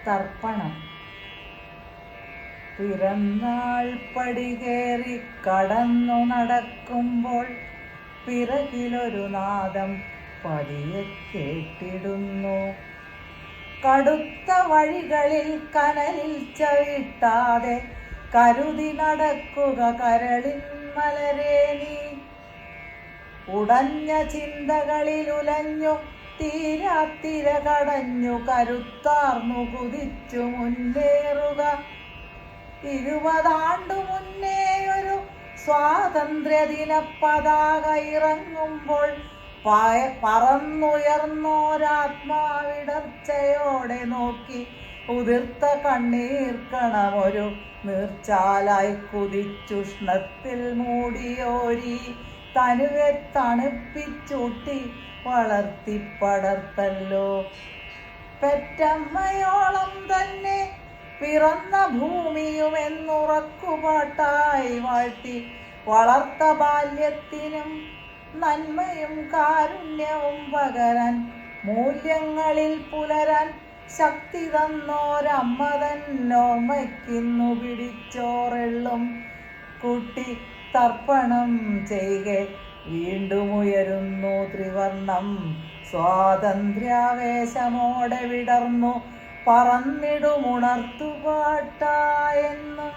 തർപ്പണം. പിറന്നാൾ പടി കയറി കടന്നു നടക്കുമ്പോൾ പിറകിലൊരു നാദം പതിയെ കേട്ടിടുന്നു. കടുത്ത വഴികളിൽ കനലിൽ ചവിട്ടാതെ കരുതി നടക്കുക കരളിൻ മലരേ നീ. ഉടഞ്ഞ ചിന്തകളിൽ ഉലഞ്ഞു തീരാത്തിര കടഞ്ഞു കരുത്താർന്നു കുതിച്ചു മുന്നേറുക. 20 ആണ്ടു മുന്നേ ഒരു സ്വാതന്ത്ര്യദിന പതാക ഇറങ്ങുമ്പോൾ പറന്നുയർന്നോരാത്മാവിടർച്ചയോടെ നോക്കി ഉതിർത്ത കണ്ണീർ കണമൊരു നീർച്ചാലായി കുതിച്ചുഷ്ണത്തിൽ മൂടിയോരി തനുവെ തണുപ്പിച്ചൂട്ടി വളർത്തിപ്പടർത്തല്ലോ. പെറ്റമ്മയോളം തന്നെ പിറന്ന ഭൂമിയുമെന്നുറക്കുപാട്ടായി വാഴ്ത്തി വളർത്ത ബാല്യത്തിനും നന്മയും കാരുണ്യവും പകരാൻ മൂല്യങ്ങളിൽ പുലരാൻ ശക്തി തന്നോരമ്മ തന്നോർമ്മയ്ക്കിന്നു പിടിച്ചോറെള്ളും കുട്ടി തർപ്പണം ചെയ്കെ വീണ്ടും ഉയരുന്നു ത്രിവർണം. സ്വാതന്ത്ര്യാവേശമോടെ വിടർന്നു പറന്നിടുമുണർത്തുപാട്ടായെന്നും.